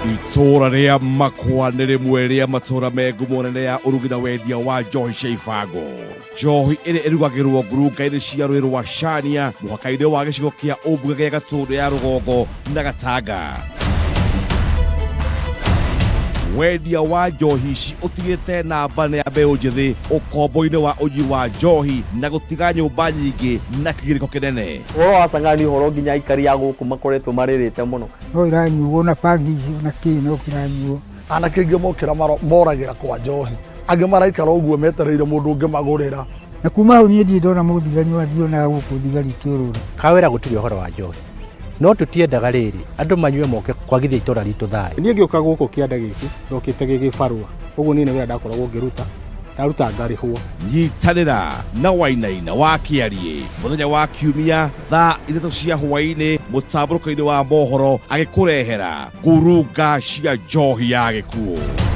Itũra ria Makwa nĩ rĩmwe rĩa matũra me ngumo nene ya ũrugi na wendia wa njohi cia ibango. Njohi ĩrĩa ĩrugagĩrwo ngurunga-inĩ cia rũĩ rwa Chania mũhaka-inĩ wa gĩcigo kĩa ũmbunge gĩa Gatũndũ ya rũgongo na Gatanga. Wendia wa njohi ici ũtigĩte namba ya mbeũ njĩthĩ ũkombo-inĩ wa ũnyui wa njohi na gũtiga nyũmba nyingĩ na kĩgirĩko kĩnene. Ũhoro wa cang'ani ũhoro nginya aikari a gũkũ makoretwo marĩrĩte mũno. No iranyuo na pangi na kĩ no kiranyuo. Anake aingĩ mokĩra moragĩra kwa njohi. Angĩ maraikara ũguo metereire mũndũ ũngĩ magũrĩra. Na kuma hau niĩ ndirĩ ndona mũthigari wathiĩ gũkũ thigari kĩũrũra. Kawĩra gũtirĩ ũhoro wa njohi. No tũtiendaga rĩrĩ andũ manyue moke kwagithia itũra ritũ thayũ. Niĩ ngĩũka gũkũ kĩanda gĩkĩ ndokĩte gĩgĩbarũa. Ũguo niĩ nĩ wĩra ndakoragwo ngĩruta. Ndaruta ngarĩhwo. Nyitanĩra na Wainaina wa Kĩarie mũthenya wa Kiumia thaa 3 cia hwaĩ-inĩ mũtambũrũko-inĩ wa mohoro agĩkũrehera ngurunga cia njohi ya gĩkuũ.